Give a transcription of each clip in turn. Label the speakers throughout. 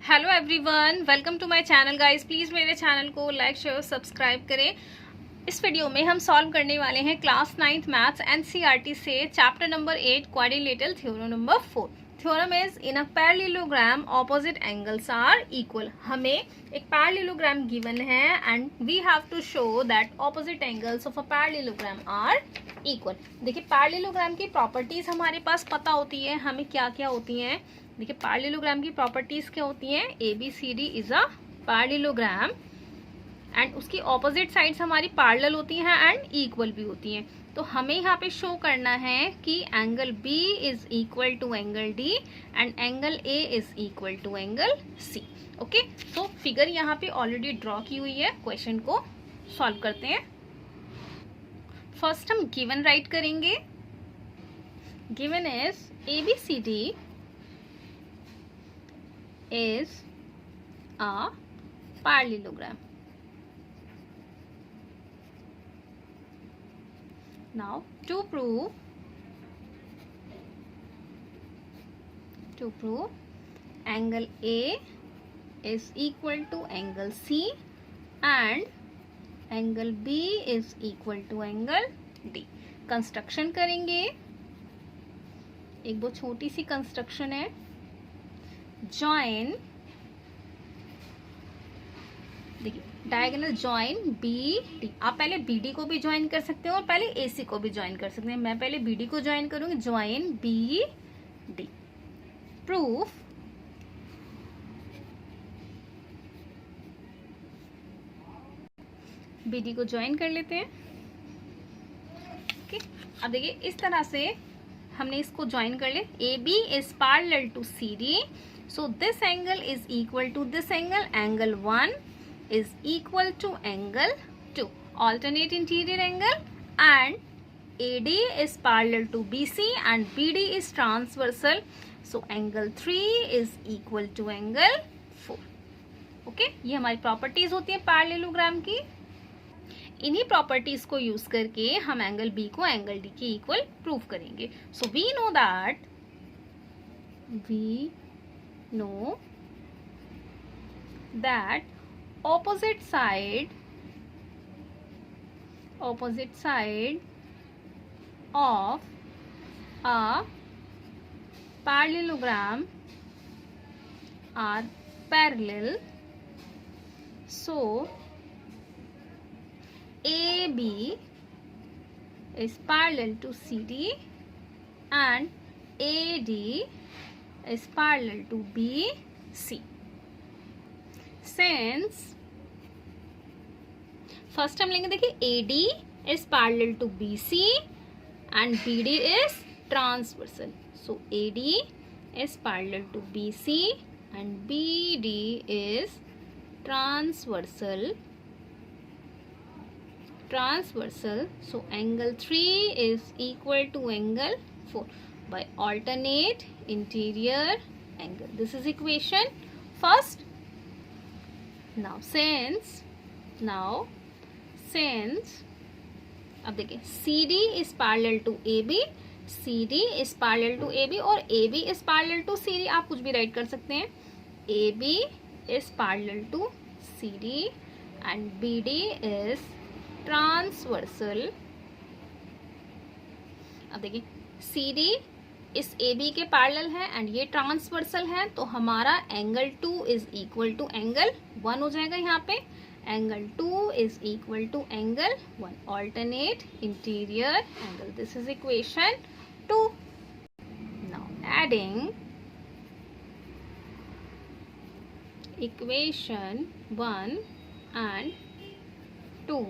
Speaker 1: Hello everyone, welcome to my channel guys. Please मेरे channel को like share subscribe करें। इस वीडियो में हम सॉल्व करने वाले हैं क्लास 9th मैथ्स एनसीईआरटी से chapter number 8 quadrilateral theorem number 4। Theorem is in a parallelogram opposite angles are equal. हमें एक पैरेललोग्राम गिवन है and we have to show that opposite angles of a parallelogram are equal. देखिए parallelogram की properties हमारे पास पता होती है, हमें क्या क्या होती हैं। देखिए पैरेललोग्राम की प्रॉपर्टीज क्या होती हैं। ABCD is a parallelogram and उसकी ऑपोजिट साइड्स हमारी पैरेलल होती हैं एंड इक्वल भी होती हैं। तो हमें यहाँ पे शो करना है कि angle B is equal to angle D and angle A is equal to angle C। Okay, तो फिगर यहाँ पे ऑलरेडी ड्रॉ की हुई है। क्वेश्चन को सॉल्व करते हैं। फर्स्ट हम गिवन राइट करेंगे। Given is ABCD is a parallelogram. Now to prove angle A is equal to angle C and angle B is equal to angle D. Construction करेंगे। एक बहुत छोटी सी कंस्ट्रक्शन है। जॉइन, देखिए डायगोनल जॉइन बी डी। आप पहले BD को भी ज्वाइन कर सकते हो और पहले AC को भी ज्वाइन कर सकते हैं। मैं पहले BD को ज्वाइन करूंगी। Join BD। प्रूफ BD को ज्वाइन कर लेते हैं। ओके, अब देखिए इस तरह से हमने इसको ज्वाइन कर लिया। AB is parallel to CD. So this angle is equal to this angle. Angle 1 is equal to angle 2. Alternate interior angle. And AD is parallel to BC and BD is transversal. So angle 3 is equal to angle 4. Okay? ये हमारी properties होती है parallelogram की। इन्हीं properties को use करके हम angle B को एंगल D के इक्वल प्रूव करेंगे। So we know that opposite side of a parallelogram are parallel. So AB is parallel to CD and AD is parallel to BC. Since first हम लेंगे, देखिए AD is parallel to BC and BD is transversal. So AD is parallel to BC and BD is transversal. So angle 3 is equal to angle 4 by alternate interior angle. This is equation first. Now since अब देखिए CD is parallel to AB, CD is parallel to AB और AB is parallel to CD। आप कुछ भी right कर सकते हैं। AB is parallel to CD and BD is transversal। अब देखिए CD इस AB के पैरेलल है एंड ये ट्रांसवर्सल है, तो हमारा angle 2 is equal to angle 1 हो जाएगा। यहाँ पे angle 2 is equal to angle 1। Alternate interior angle. This is equation 2। Now adding equation 1 and 2।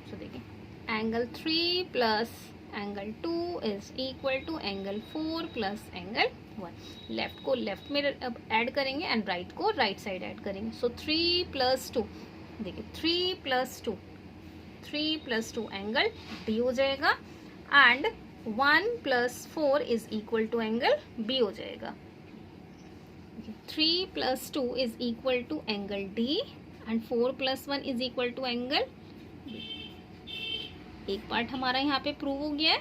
Speaker 1: So देखिए angle 3 plus angle 2 is equal to angle 4 plus angle 1। Left को left में अब add करेंगे and right को राइट साइड ऐड करेंगे। So 3 plus 2, देखिए 3 plus 2 angle D हो जाएगा and 1 plus 4 is equal to angle B हो जाएगा। 3 plus 2 is equal to angle D and 4 plus 1 is equal to angle B। एक part हमारा यहाँ पे प्रूव हो गया है।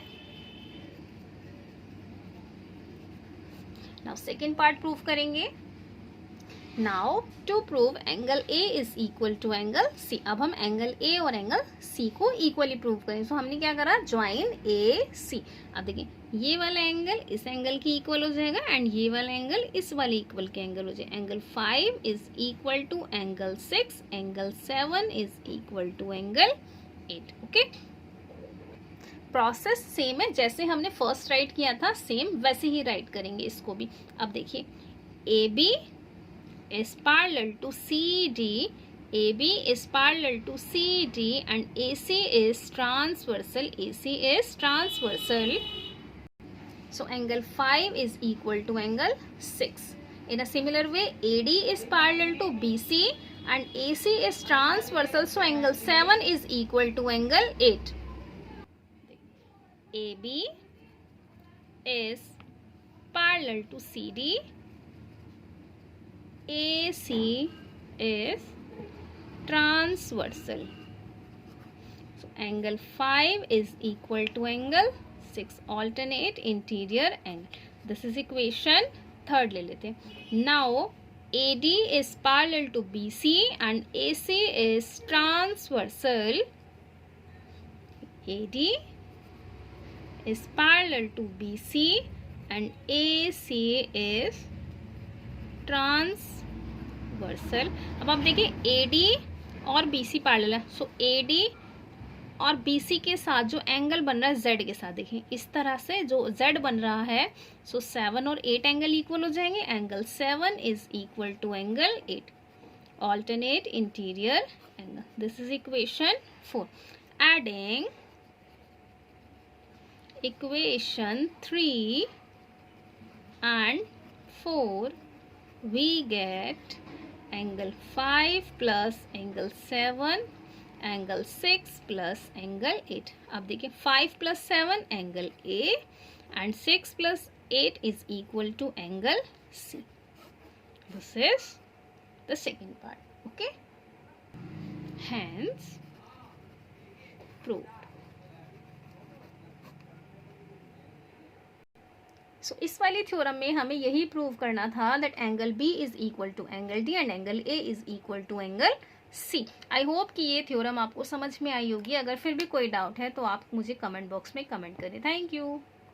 Speaker 1: नाउ सेकेंड पार्ट प्रूव करेंगे। Now to prove angle A is equal to angle C. अब हम एंगल ए और एंगल सी को इक्वली प्रूव करें। सो हमने क्या करा, ज्वाइन ए सी। अब देखिए ये वाला एंगल इस एंगल की इक्वल हो जाएगा एंड ये वाला एंगल इस वाले इक्वल के एंगल हो जाएगा। Angle 5 is equal to angle 6, angle 7 is equal to angle 8। Okay, process same है, जैसे हमने फर्स्ट राइट किया था सेम वैसे ही राइट करेंगे इसको भी। अब देखिए A B is parallel to CD, AB is parallel to CD and AC is transversal. AC is transversal. So angle 5 is equal to angle 6. In a similar way, AD is parallel to BC and AC is transversal. So angle 7 is equal to angle 8. AB is parallel to CD. AC is transversal. So angle 5 is equal to angle 6. Alternate interior angle. This is equation third ले लेते हैं. Now AD is parallel to BC and AC is transversal. AD is parallel to BC and AC is transversal. अब आप देखिए AD और BC parallel है। सो AD और BC के साथ जो एंगल बन रहा है Z के साथ, देखिए इस तरह से जो Z बन रहा है, सो 7 और 8 एंगल इक्वल हो जाएंगे। Angle 7 is equal to angle 8। Alternate interior angle. This is equation 4। Adding equation 3 and 4 we get angle 5 plus angle 7, angle 6 plus angle 8. अब देखिए 5 plus 7 angle A and 6 plus 8 is equal to angle C. This is the second part. Okay. Hence proved. सो इस वाली theorem में हमें यही prove करना था that angle B is equal to angle D and angle A is equal to angle C. I hope कि ये theorem आपको समझ में आई होगी। अगर फिर भी कोई डाउट है तो आप मुझे कमेंट बॉक्स में कमेंट करें। Thank you.